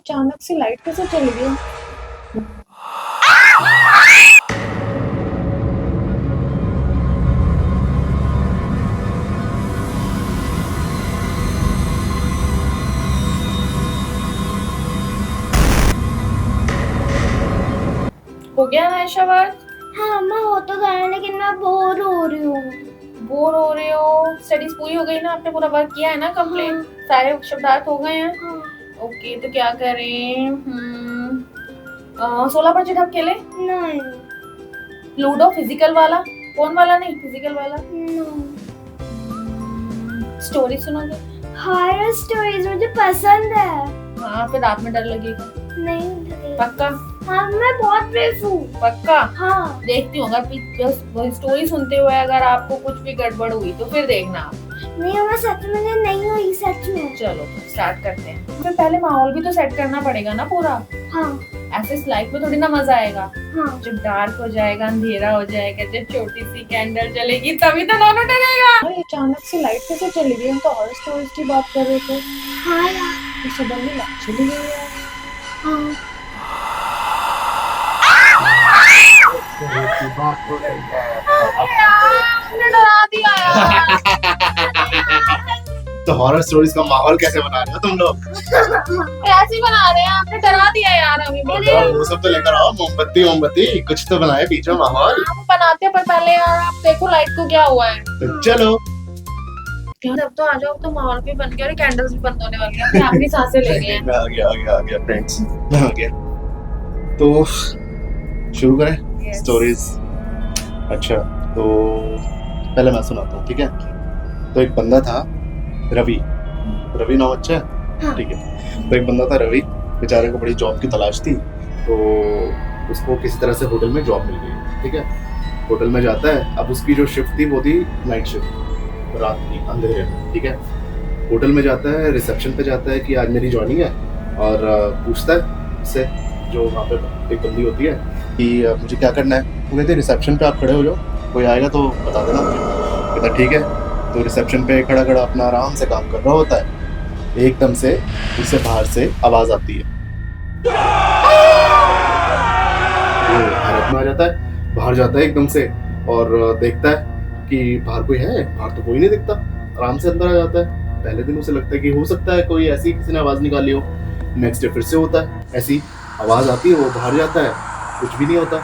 अचानक से लाइट कैसे चली गई? हो गया ना ऐशाबाद? हाँ अम्मा हो तो गया है, लेकिन मैं बोर हो रही हूँ। बोर हो रहे हो? स्टडीज पूरी हो गई ना? आपने पूरा वर्क किया है ना कंप्लीट? हाँ। सारे शब्दार्थ हो गए हैं? हाँ। ओके, तो क्या करें? 16 पर आप खेले? नहीं। लूडो फिजिकल वाला? फोन वाला नहीं, फिजिकल वाला? स्टोरी सुनोगे? हॉरर स्टोरीज मुझे पसंद है। हाँ, फिर रात में डर लगेगा। नहीं लगेगा। पक्का? हाँ मैं बहुत ब्रेव हूँ। पक्का? हाँ। देखती हूँ, अगर स्टोरी सुनते हुए अगर आपको कुछ भी गड़बड़ हुई तो फिर देखना आप। नहीं मैं सच में नहीं हुई, सच में। चलो स्टार्ट करते हैं। फिर पहले माहौल भी तो सेट करना पड़ेगा ना पूरा। हाँ। ऐसे इस लाइफ में थोड़ी ना मजा आएगा। हाँ। जब डार्क हो जाएगा, अंधेरा हो जाएगा, जब छोटी सी कैंडल जलेगी तभी तो दोनों डरेगा। अरे अचानक से लाइट कैसे चली गई? हम तो हॉरर स्टोरीज की बात कर रहे थे। हाँ यार। तो सडनली लाइट चली गई यार। हाँ। डरा दिया यार। तो हॉरर स्टोरीज का माहौल कैसे बना रहे हो तुम लोग? ऐसे ही बना रहे हैं, आपने डरा दिया यार हमें भी। वो सब तो लेकर आओ, मोमबत्ती कुछ तो बनाए बीच में माहौल। हम बनाते हैं, पर पहले यार आप देखो लाइट को क्या हुआ है। तो चलो अब तो आ जाओ, अब तो माहौल भी बन गया और कैंडल्स भी बंद होने वाली हैं। अपनी सांसें ले रही हैं। मैं आ गया फ्रेंड्स, मैं आ गया। तो शुरू करें स्टोरीज। अच्छा, तो पहले मैं सुनाता हूँ, ठीक है? तो एक बंदा था रवि नाम अच्छा है? हाँ। ठीक है। तो एक बंदा था रवि, बेचारे को बड़ी जॉब की तलाश थी, तो उसको किसी तरह से होटल में जॉब मिल गई, ठीक है? होटल में जाता है, अब उसकी जो शिफ्ट थी वो थी नाइट शिफ्ट, रात की अंधेरे में, ठीक है? होटल में जाता है, रिसेप्शन पे जाता है कि आज मेरी जॉइनिंग है, और पूछता है उससे, जो वहाँ पे एक बंदी होती है, कि मुझे क्या करना है। वो कहते हैं रिसेप्शन पे आप खड़े हो जाओ, कोई आएगा तो बता देना मुझे। कहता ठीक है। तो रिसेप्शन पे खड़ा खड़ा अपना आराम से काम कर रहा होता है, एकदम से उसे बाहर से आवाज आती है। वो हैरत में आ जाता है, बाहर जाता है एकदम से और देखता है कि बाहर कोई है, बाहर तो कोई नहीं दिखता। आराम से अंदर आ जाता है। पहले दिन उसे लगता है कि हो सकता है कोई ऐसी किसी ने आवाज निकाली हो। नेक्स्ट डे फिर से होता है, ऐसी आवाज आती है, वो बाहर जाता है, कुछ भी नहीं होता।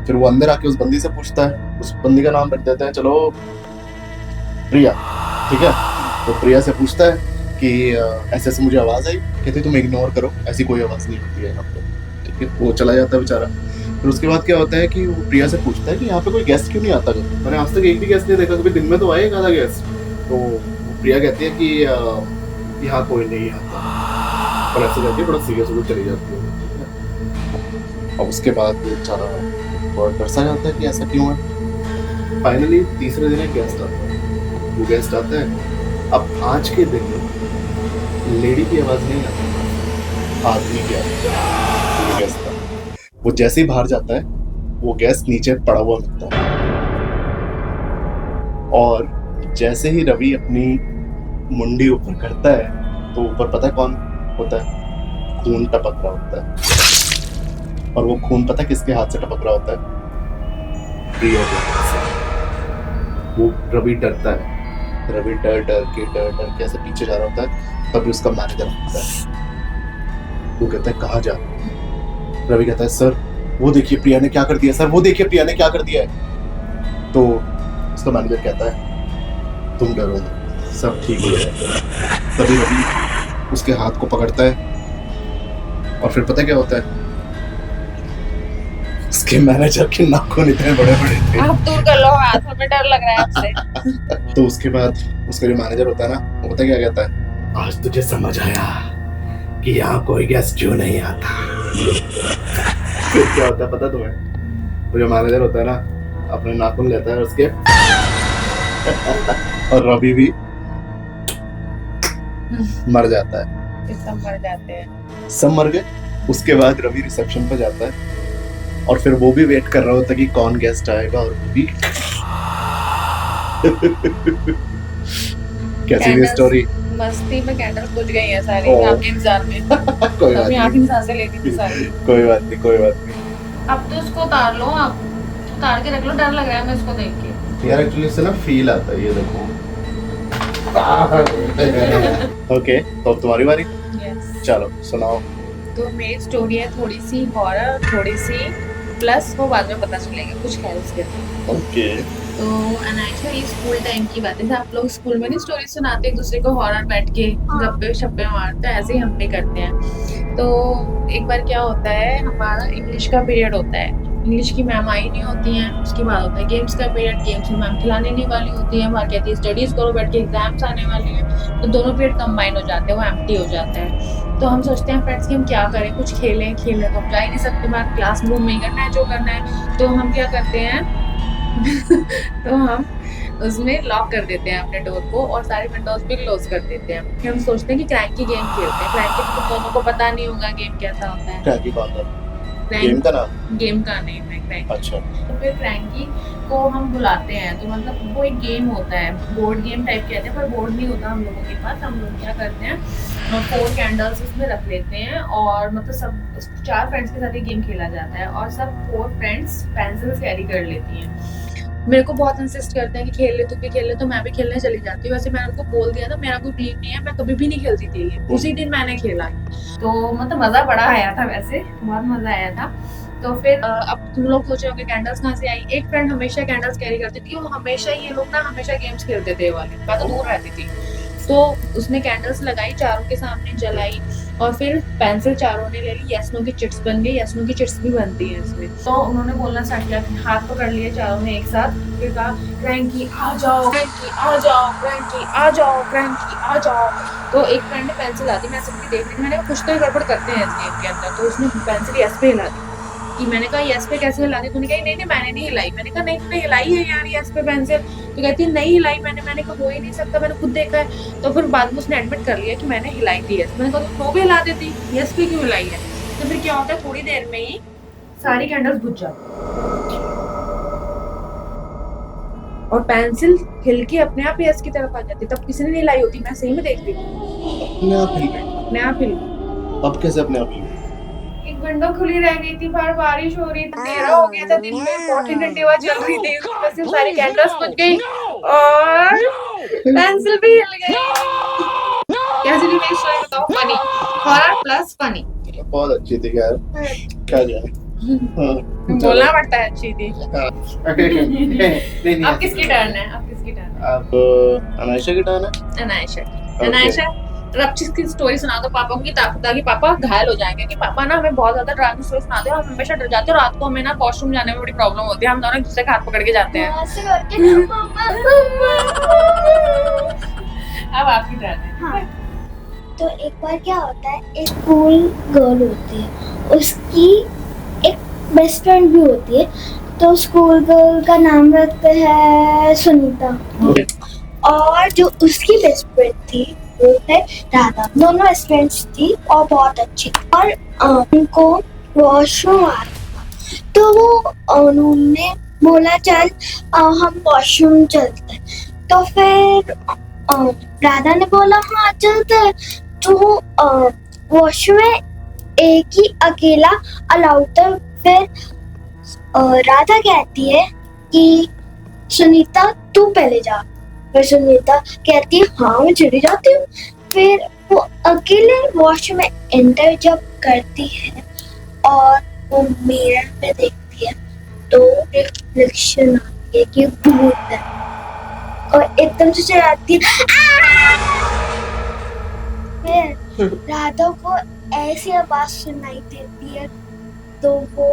फिर वो अंदर आके उस बंदी से पूछता है, उस बंदी का नाम रख देते हैं चलो प्रिया, ठीक है? तो प्रिया से पूछता है कि ऐसे ऐसे मुझे आवाज आई। कहती तुम इग्नोर करो, ऐसी कोई आवाज नहीं होती है यहाँ पे, ठीक है? वो चला जाता है बेचारा। फिर उसके बाद क्या होता है कि वो प्रिया से पूछता है कि यहाँ पे कोई गेस्ट क्यों नहीं आता? मैंने आज तक एक भी गेस्ट नहीं देखा, कभी दिन में तो आएगा आधा गेस्ट। तो प्रिया कहती है कि यहाँ कोई नहीं आता, पर ऐसे कहती है, बड़ा सीरियस होकर चली जाती है। और उसके बाद बेचारा बहुत डर सा जाता है कि ऐसा क्यों है। फाइनली तीसरे दिन एक गेस्ट आता है। वो गेस्ट आता है, अब आज के दिन लेडी की आवाज नहीं आती, आदमी की आवाज। गेस्ट था, वो जैसे ही बाहर जाता है, वो गेस्ट नीचे पड़ा हुआ मिलता है, और जैसे ही रवि अपनी मुंडी ऊपर करता है, तो ऊपर पता है कौन होता है? खून टपक रहा होता है। और वो खून पता है किसके हाथ से टपक रहा होता है? प्रिया के हाथ से। वो रवि डरता है, रवि डर के ऐसे पीछे जा रहा होता है। तभी उसका मैनेजर आता है। वो कहता है कहाँ जा रहे हो? रवि कहता है सर वो देखिए प्रिया ने क्या कर दिया, सर वो देखिए प्रिया ने क्या कर दिया है। तो उसका मैनेजर कहता है तुम डरो मत, सब ठीक हो जाएगा। तभी रवि उसके हाथ को पकड़ता है, और फिर पता क्या होता है? उसके मैनेजर के नाखून इतने बड़े बड़े थे। आप दूर कर लो हाथ, हमें डर लग रहा है आपसे। तो उसके बाद उसका जो मैनेजर होता है ना, वो पता क्या कहता है? आज तुझे समझ आया कि यहाँ कोई गेस्ट क्यों नहीं आता। फिर क्या होता है पता तुम्हें? वो जो मैनेजर होता है ना, अपने नाखून लेता है उसके और रवि भी मर जाता है। सब मर जाते हैं। सब मर गए। उसके बाद रवि रिसेप्शन पे जाता है, और फिर वो भी वेट कर रहा होता है कि कौन गेस्ट आएगा, और वो भी कैसी ये स्टोरी? मस्ती में कैंडल बुझ गई है सारी ओह। आपके इंतजार में। कोई बात अभी नहीं, आखिरी सांसें लेती थी सारी। कोई बात नहीं, कोई बात नहीं। अब तो इसको उतार लो, आप उतार के रख लो, डर लग रहा है मैं इसको देख के। यार एक्चुअली इससे ना फील आता है, ये देखो। ओके, तो अब तुम्हारी बारी। यस। चलो सुनाओ। तो मेरी स्टोरी है थोड़ी सी हॉरर, थोड़ी सी प्लस, वो बाद में पता चलेगा कुछ ख्याल से। ओके। तो अनायशा, ये स्कूल टाइम की बात है। आप लोग स्कूल में नहीं स्टोरी सुनाते एक दूसरे को, हॉरर बैठ के गप्पे शप्पे मारते हैं, ऐसे ही हम भी करते हैं। तो एक बार क्या होता है, हमारा इंग्लिश का पीरियड होता है, इंग्लिश की मैम आई नहीं होती हैं। उसके बाद होता है गेम्स का पीरियड, गेम्स में मैम खिलाने नहीं वाली होती है, वहाँ कहती है स्टडीज करो बैठ के, एग्जाम्स आने वाले हैं। तो दोनों पीरियड कंबाइन हो जाते हैं, वो एम्प्टी हो जाता है। तो हम सोचते हैं फ्रेंड्स कि हम क्या करें, कुछ खेलें तो हम जा ही नहीं सकते बाहर, क्लास रूम में ही करना है जो करना है। तो हम क्या करते हैं तो हम उसमें लॉक कर देते हैं अपने डोर को और सारी विंडोज भी क्लोज कर देते हैं। फिर हम सोचते हैं कि क्रैंकी गेम खेलते हैं। क्रैंकी तो तुम दोनों को पता नहीं होगा गेम कैसा होता है। क्या की बात है? गेम का नाम? गेम का नेम है क्रैंकी। अच्छा। तो फिर क्रैंकी को हम बुलाते हैं, तो मतलब वो एक गेम होता है, बोर्ड गेम टाइप कहते हैं, पर बोर्ड नहीं होता हम लोगों के पास। हम लोग क्या करते हैं, 4 कैंडल्स उसमें रख लेते हैं और मतलब सब 4 फ्रेंड्स के साथ ये गेम खेला जाता है और सब 4 फ्रेंड्स पेंसिल्स कैरी कर लेती हैं। मेरे को बहुत इंसिस्ट करते हैं कि खेल ले, तू भी खेल ले, तो मैं भी खेलने चली जाती हूँ। वैसे मैंने उनको बोल दिया था, मेरा कोई ड्रीम नहीं है, मैं कभी भी नहीं खेलती थी ये। उसी दिन मैंने खेला, तो मतलब मजा बड़ा आया था, वैसे बहुत मजा आया था। तो फिर अब तुम लोग सोचे होंगे कैंडल्स कहाँ से आई। एक फ्रेंड हमेशा कैंडल्स कैरी करती थी, वो हमेशा ये लोग ना हमेशा गेम्स खेलते थे वाले, मैं तो दूर रहती थी। तो उसने कैंडल्स लगाई, चारों के सामने जलाई और फिर पेंसिल चारों ने ले ली, यस नो की चिट्स बन गई। यस नो की चिट्स भी बनती है इसमें। तो उन्होंने बोलना स्टार्ट किया, हाथ पकड़ लिए चारों ने एक साथ, फिर कहा क्रैंकी आ जाओ, क्रैंकी आ जाओ, क्रैंकी आ जाओ, क्रैंकी आ जाओ। तो एक फ्रेंड ने पेंसिल ला दी, मैं सबकी देख रही, मैंने कहा कुछ तो गड़बड़ करते हैं इस गेम के अंदर। तो उसने पेंसिल यस पे हिला दी कि मैंने कहा यस पे कैसे हिला दी? तूने कहा नहीं मैंने नहीं हिलाई। मैंने कहा नहीं तूने हिलाई है यार यस पे पेंसिल। तो कहती है नहीं हिलाई मैंने कहा हो ही नहीं सकता, मैंने खुद देखा है। तो फिर बाद में उसने एडमिट कर लिया कि मैंने हिलाई थी यस। मैंने कहा तो भी हिला देती, यस पे क्यों हिलाई है? तो फिर क्या होता है, थोड़ी देर में ही सारी कैंडल्स बुझ जाती और पेंसिल हिल के अपने आप यस की तरफ आ जाती। तब किसी ने नहीं हिलाई होती, मैं सही में देख रही थी, अपने आप हिल गई? अपने आप हिल गई। अब कैसे अपने आप हिल गई? एक विंडो खुली रह गई थी, बाहर बारिश हो रही थी, अंधेरा हो गया था, दिन में इम्पोर्टेंट एक्टिवा चल रही थी, उसमें से सारी कैंडल्स बुझ गई और पेंसिल भी हिल गई। कैसी थी मेरी स्टोरी बताओ? Funny, horror plus funny. बहुत अच्छी थी यार, क्या जाए। बोलना पड़ता है अच्छी थी। नहीं, अब किसकी टर्न है? अब किसकी टर्न है? अब अनायशा की टर्न है। अनायशा की। अनायशा रक्षित की स्टोरी सुना दो पापा की, ताकि पापा घायल हो जाएंगे कि पापा ना हमें बहुत ज्यादा डरावनी स्टोरी सुनाते हैं, हम हमेशा डर जाते हैं, रात को हमें ना वॉशरूम जाने में बड़ी प्रॉब्लम होती है, हम दोनों एक दूसरे का हाथ पकड़ के जाते हैं। ऐसे करके अब आपकी टर्न है। हाँ। तो एक बार क्या होता है, एक कूल गर्ल होती है, उसकी एक बेस्ट फ्रेंड भी होती है। तो स्कूल गर्ल का नाम रखते हैं सुनीता, और जो उसकी बेस्ट फ्रेंड थी वो है राधा। दोनों बेस्ट फ्रेंड्स थी और बहुत अच्छी, और उनको वॉशरूम आ रहा था। तो वो उन्होंने बोला चल हम वॉशरूम चलते हैं। तो फिर राधा ने बोला हाँ चलते हैं। तो वॉशरूम में एक ही अकेला अलाउड था। फिर राधा कहती है कि सुनीता तू पहले जा। फिर सुनीता कहती है हाँ मैं चली जाती हूँ। फिर वो अकेले वॉशरूम में एंटर जब करती है और वो मिरर में देखती है तो रिफ्लेक्शन आती है कि भूत है और एकदम से चिल्लाती है। फिर राधा को ऐसी आवाज सुनाई देती है तो वो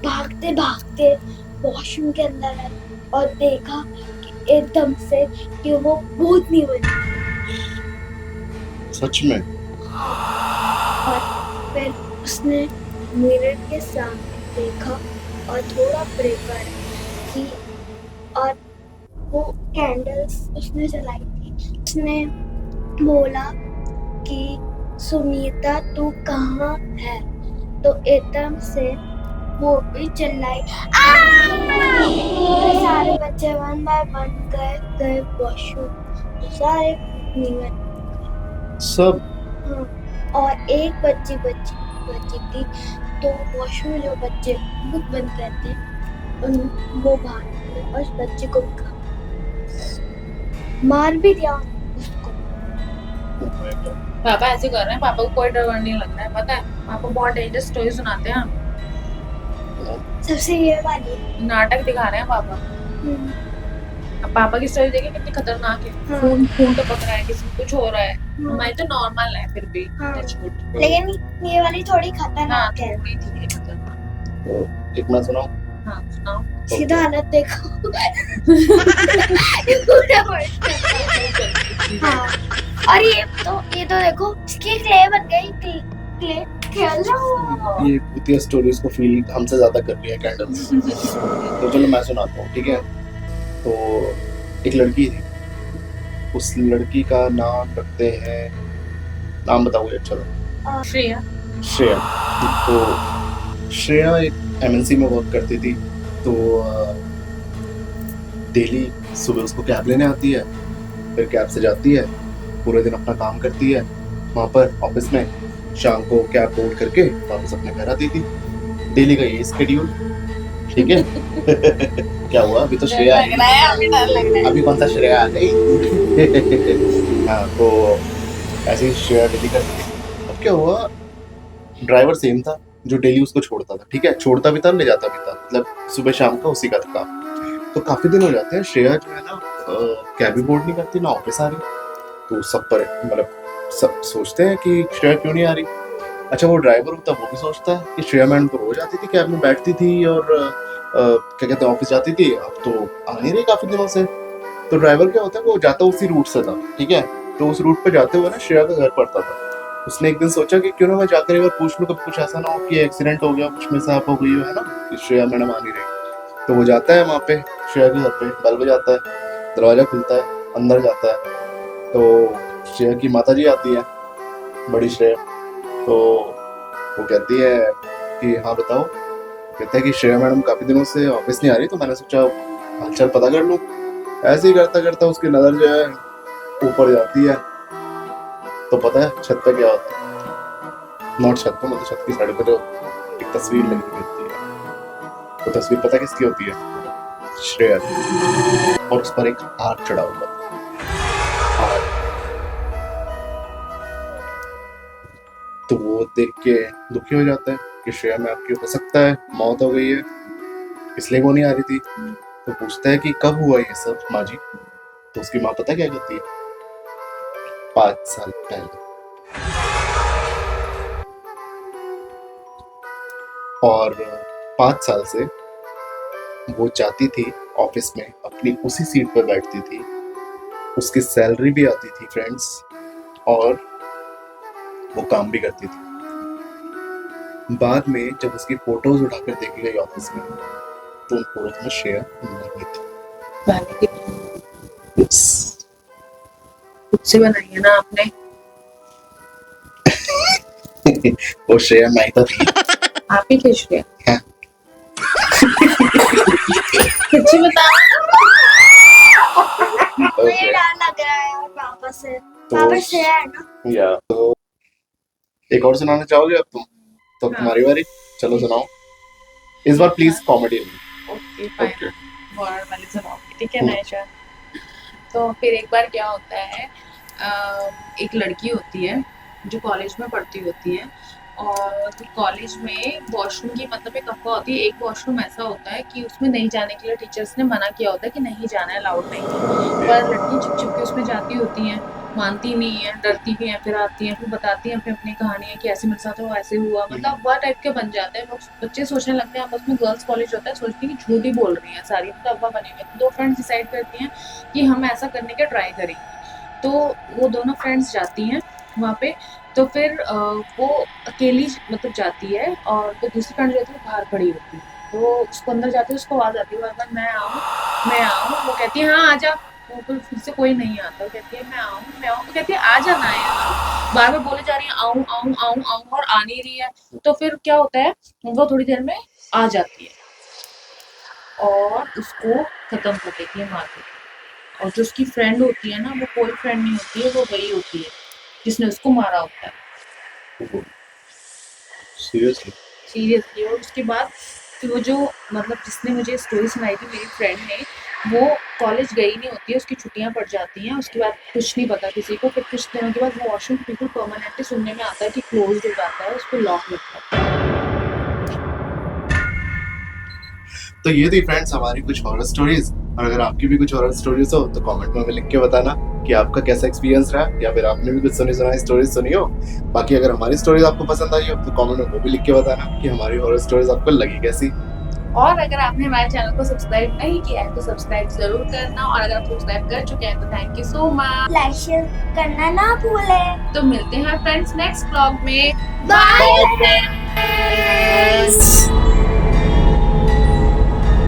भागते भागते वॉशरूम के अंदर है और देखा कि एकदम से कि वो भूत नहीं बनी। सच में? और फिर उसने मिरर के सामने देखा और थोड़ा प्रेफर की और वो कैंडल्स उसने जलाई थी। उसने बोला कि सुनीता तू कहाँ है? तो एकदम से वो भी चिल्लाई। सारे बच्चे वन बाय वन गए वॉशरूम, सारे सब। हाँ, और एक बच्ची बच्ची बच्ची थी, तो वॉशरूम में जो बच्चे मुख बंद करते हैं उन वो बाहर निकले और उस बच्चे को भी मार भी दिया उसको। पापा ऐसे कर रहे हैं, पापा को कोई डर वर नहीं लग रहा है, पता है पापा बहुत डेंजरस स्टोरी सुनाते हैं, सबसे ये वाली। नाटक दिखा रहे हैं पापा। हम्म, अब पापा की स्टोरी देखिए कितनी खतरनाक है, हाँ। खून खून तो पक रहा है, किसी को कुछ हो रहा है, हाँ। हमारी तो नॉर्मल है फिर भी हाँ। Touch wood. लेकिन ये वाली थोड़ी हाँ खतरनाक है। थोड़ी थी ये खतरनाक। तो एक मैं सुनाऊं? हाँ सुनाओ। सीधा हालत देखो। पूरा वर्ष में। हाँ, और ये तो देखो इसकी क्ले बन गई, क्ले खेल रहा हूँ। ये भूतिया स्टोरीज को फील हमसे ज्यादा कर रही है कैंडल्स। तो चलो मैं सुनाता हूँ, ठीक है। तो एक लड़की थी, उस लड़की का नाम रखते हैं, नाम बताओ यार, चलो श्रेया। श्रेया। तो श्रेया एक एमएनसी में वर्क करती थी। तो डेली सुबह उसको कैब लेने आती है, फिर कैब से जाती है, पूरे दिन अपना काम करती है वहाँ पर ऑफिस में, शाम को कैब बोर्ड करके वापस अपने घर आती थी। डेली का ये स्केड्यूल, ठीक है। क्या हुआ? अभी तो श्रेया लग रहा है, अभी डर लग रहा है। अभी कौन सा श्रेया आ गई? हाँ, तो ऐसे ही श्रेया डेली करती थी। अब क्या हुआ, ड्राइवर सेम था जो डेली उसको छोड़ता था, ठीक है, छोड़ता भी था ले जाता भी था, मतलब सुबह शाम का उसी का था काम। तो काफी दिन हो जाते हैं, श्रेया जो है ना कैब भी बोर्ड नहीं करती, ना ऑफिस आ रही। तो सब पर मतलब सब सोचते हैं कि श्रेया क्यों नहीं आ रही। अच्छा, वो ड्राइवर होता है वो भी सोचता है कि श्रेया मैडम तो रोज आती थी, कैब में बैठती थी और क्या कहते हैं ऑफिस जाती थी, अब तो आ नहीं रही काफी दिनों से। तो ड्राइवर क्या होता है, वो जाता उसी रूट से था, ठीक है। तो उस रूट पे जाते हुए ना श्रेया का घर पड़ता था। उसने एक दिन सोचा कि क्यों ना मैं जाकर एक बार पूछ लूं, कब कुछ ऐसा ना हो कि एक्सीडेंट हो गया, कुछ मिसहैप हो गई हो, है ना, कि श्रेया मैडम आ नहीं रही। तो वो जाता है वहाँ पे श्रेया के घर पे, बेल बजाता है, दरवाजा खुलता है, अंदर जाता है। तो श्रेया की माता जी आती है, बड़ी श्रेया। तो वो कहती है कि हाँ बताओ। कहता है कि श्रेया मैडम काफी दिनों से ऑफिस नहीं आ रही, तो मैंने सोचा हालचाल पता कर लूं। ऐसे ही करता करता उसकी नजर जो है ऊपर जाती है, तो पता है छत पे क्या होता है? नॉट छत पे, मतलब छत की साइड पे तो एक तस्वीर लगी होती है। तो तस्वीर पता किसकी होती है? श्रेया की। और उस पर एक हार चढ़ा हुआ था। तो वो देख के दुखी हो जाता है कि श्रेया में आपकी हो सकता है मौत हो गई है, इसलिए वो नहीं आ रही थी। तो पूछता है कि कब हुआ ये सब माँ जी? तो उसकी माँ पता क्या कहती है? 5 साल पहले। और 5 साल से वो जाती थी ऑफिस में, अपनी उसी सीट पर बैठती थी, उसकी सैलरी भी आती थी फ्रेंड्स, और वो काम भी करती थी। बाद में जब उसकी फोटोज उठाकर देखी गई ऑफिस में, तो उन फोटोज में श्रेया नहीं थी। खुद से बनाई है ना आपने? वो श्रेया नहीं तो थी। आप ही थे श्रेया? हाँ। सच्ची बता। मुझे डर लग रहा है पापा से। पापा श्रेया है ना? या तो एक और सुनाना चाहोगे अब तुम? तो हाँ। तुम्हारी बारी, चलो सुनाओ। इस बार please comedy. Okay fine, horror वाली सुनाओगे, ठीक है नायशा? तो फिर एक बार क्या होता है, एक लड़की होती है जो कॉलेज में पढ़ती होती है, और कॉलेज में वॉशरूम की मतलब एक अफवाह होती है, एक वॉशरूम ऐसा होता है कि उसमें नहीं जाने के लिए टीचर्स ने मना किया होता है कि नहीं जाना है, अलाउड नहीं है, पर लड़कियाँ छुप छुप के उसमें जाती होती हैं, मानती नहीं है, डरती भी हैं, फिर आती हैं, फिर बताती हैं अपनी अपनी कहानियाँ कि ऐसे मेरे साथ हुआ, ऐसे हुआ, मतलब वह टाइप के बन जाते हैं लोग। बच्चे सोचने लगते हैं आपस में, गर्ल्स कॉलेज होता है, सोचती हैं कि झूठ ही बोल रही हैं सारी, मतलब अफवाह बनी हुई है। दो फ्रेंड्स डिसाइड करती हैं कि हम ऐसा करने का ट्राई करेंगे। तो वो दोनों फ्रेंड्स जाती हैं वहाँ पे। तो फिर वो अकेली मतलब जाती है, और वो दूसरी फ्रेंड जो होती है वो बाहर खड़ी होती है। तो उसको अंदर जाते उसको आवाज़ आती है बार-बार, मैं आऊँ, मैं आऊँ। वो कहती है हाँ आजा। वो फिर से कोई नहीं आता, वो कहती है मैं आऊँ, मैं आऊँ। वो कहती है आ जाना है यार, बार-बार बोले जा रही है आऊँ, आऊँ, आऊँ, आऊँ, और आ नहीं रही है। तो फिर क्या होता है, वो थोड़ी देर में आ जाती है और उसको खत्म कर देती है मार के। और जो उसकी फ्रेंड होती है ना, वो कोई फ्रेंड नहीं होती है, वो वही होती है जिसने उसको मारा होता है सीरियसली? सीरियसली। और उसके बाद फिर वो जो मतलब जिसने मुझे स्टोरी सुनाई थी मेरी फ्रेंड ने, वो कॉलेज गई नहीं होती है, उसकी छुट्टियां पड़ जाती हैं, उसके बाद कुछ नहीं पता किसी को, फिर कुछ दिनों के बाद वो वॉशरूम बिल्कुल परमानेंटली सुनने में आता है कि क्लोज हो जाता है, उस पर लॉक लगता है। तो ये थी फ्रेंड्स हमारी कुछ हॉरर स्टोरीज। और अगर आपकी भी कुछ हॉरर स्टोरीज हो तो कमेंट में हमें लिख के बताना कि आपका कैसा एक्सपीरियंस रहा, या फिर आपने भी कुछ सुनी सुनाई स्टोरीज सुनी हो। बाकी अगर हमारी स्टोरीज आपको पसंद आई हो तो कमेंट में वो भी लिख के बताना कि हमारी हॉरर स्टोरीज आपको लगी कैसी। और अगर आपने हमारे चैनल को सब्सक्राइब नहीं किया है तो सब्सक्राइब जरूर करना, और अगर आप सब्सक्राइब कर चुके हैं तो thank you so much. Like share करना ना भूलें। तो मिलते हैं फ्रेंड्स नेक्स्ट ब्लॉग में। Bye friends.